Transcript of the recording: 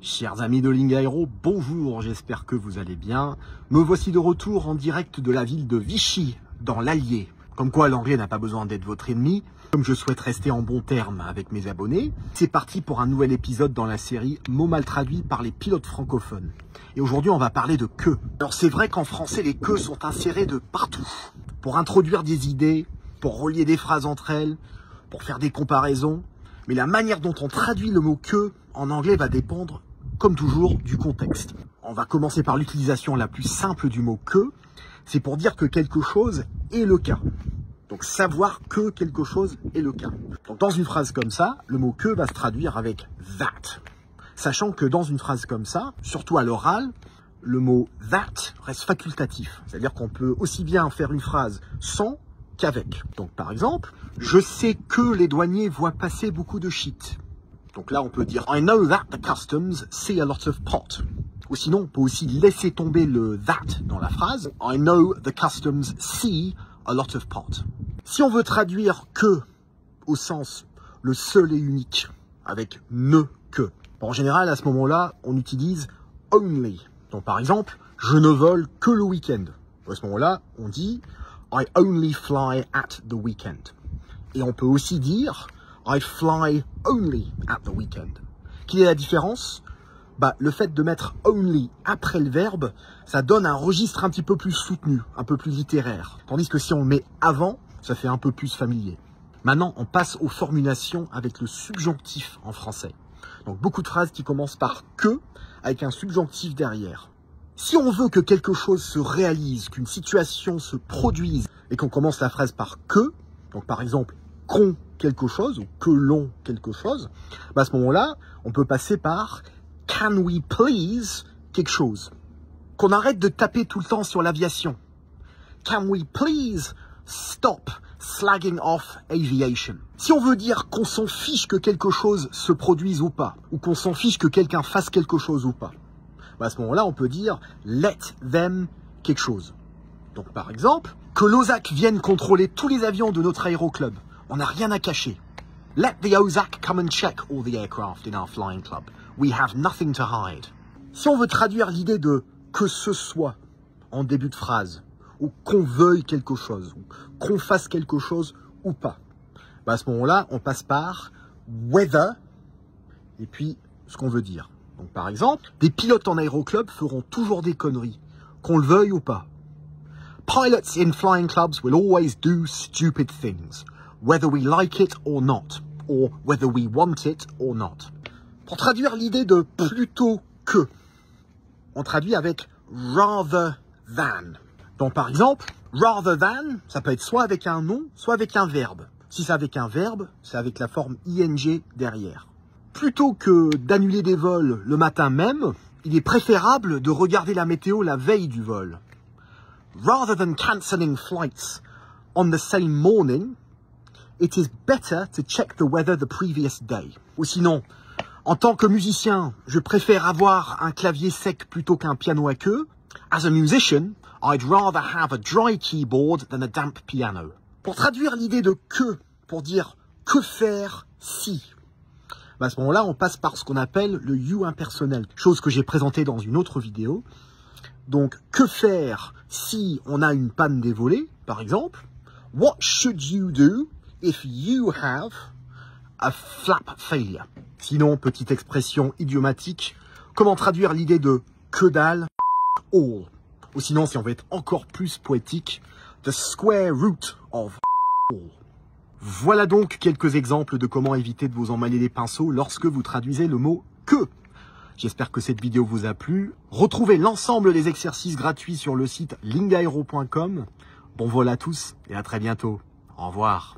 Chers amis de Lingaero, bonjour, j'espère que vous allez bien. Me voici de retour en direct de la ville de Vichy, dans l'Allier. Comme quoi l'anglais n'a pas besoin d'être votre ennemi. Comme je souhaite rester en bon terme avec mes abonnés, c'est parti pour un nouvel épisode dans la série Mots mal traduits par les pilotes francophones. Et aujourd'hui on va parler de que. Alors c'est vrai qu'en français les que sont insérés de partout. Pour introduire des idées, pour relier des phrases entre elles, pour faire des comparaisons. Mais la manière dont on traduit le mot que en anglais va dépendre, comme toujours, du contexte. On va commencer par l'utilisation la plus simple du mot que. C'est pour dire que quelque chose est le cas. Donc savoir que quelque chose est le cas. Donc dans une phrase comme ça, le mot que va se traduire avec that. Sachant que dans une phrase comme ça, surtout à l'oral, le mot that reste facultatif. C'est-à-dire qu'on peut aussi bien faire une phrase sans qu'avec. Donc par exemple, je sais que les douaniers voient passer beaucoup de shit. Donc là on peut dire I know that the customs see a lot of pot. Ou sinon on peut aussi laisser tomber le that dans la phrase. I know the customs see a lot of pot. Si on veut traduire que au sens le seul et unique avec ne que. En général à ce moment-là on utilise only. Donc par exemple je ne vole que le week-end. À ce moment-là on dit I only fly at the weekend. Et on peut aussi dire I fly only at the weekend. Quelle est la différence? Le fait de mettre only après le verbe, ça donne un registre un petit peu plus soutenu, un peu plus littéraire. Tandis que si on le met avant, ça fait un peu plus familier. Maintenant, on passe aux formulations avec le subjonctif en français. Donc beaucoup de phrases qui commencent par que, avec un subjonctif derrière. Si on veut que quelque chose se réalise, qu'une situation se produise, et qu'on commence la phrase par que, donc par exemple, qu'on quelque chose, ou que l'on quelque chose, à ce moment-là, on peut passer par can we please quelque chose. Qu'on arrête de taper tout le temps sur l'aviation. Can we please stop slagging off aviation. Si on veut dire qu'on s'en fiche que quelque chose se produise ou pas, ou qu'on s'en fiche que quelqu'un fasse quelque chose ou pas, à ce moment-là, on peut dire let them quelque chose. Donc par exemple, que l'OSAC vienne contrôler tous les avions de notre aéroclub. On n'a rien à cacher. Let the OSAC come and check all the aircraft in our flying club. We have nothing to hide. Si on veut traduire l'idée de que ce soit en début de phrase, ou qu'on veuille quelque chose, ou qu'on fasse quelque chose ou pas, à ce moment-là, on passe par whether, et puis ce qu'on veut dire. Donc par exemple, des pilotes en aéroclub feront toujours des conneries, qu'on le veuille ou pas. Pilots in flying clubs will always do stupid things, whether we like it or not, or whether we want it or not. Pour traduire l'idée de plutôt que, on traduit avec rather than. Donc par exemple, rather than, ça peut être soit avec un nom, soit avec un verbe. Si c'est avec un verbe, c'est avec la forme ing derrière. Plutôt que d'annuler des vols le matin même, il est préférable de regarder la météo la veille du vol. Rather than cancelling flights on the same morning, it is better to check the weather the previous day. Ou sinon, en tant que musicien, je préfère avoir un clavier sec plutôt qu'un piano à queue. As a musician, I'd rather have a dry keyboard than a damp piano. Pour traduire l'idée de que, pour dire que faire si, à ce moment-là, on passe par ce qu'on appelle le you impersonnel, chose que j'ai présentée dans une autre vidéo. Donc, que faire si on a une panne des volets, par exemple? What should you do if you have a flap failure? Sinon, petite expression idiomatique, comment traduire l'idée de que dalle? All. Ou sinon, si on veut être encore plus poétique, the square root of all. Voilà donc quelques exemples de comment éviter de vous emmêler les pinceaux lorsque vous traduisez le mot que. J'espère que cette vidéo vous a plu. Retrouvez l'ensemble des exercices gratuits sur le site lingaero.com. Bon vol à tous et à très bientôt. Au revoir.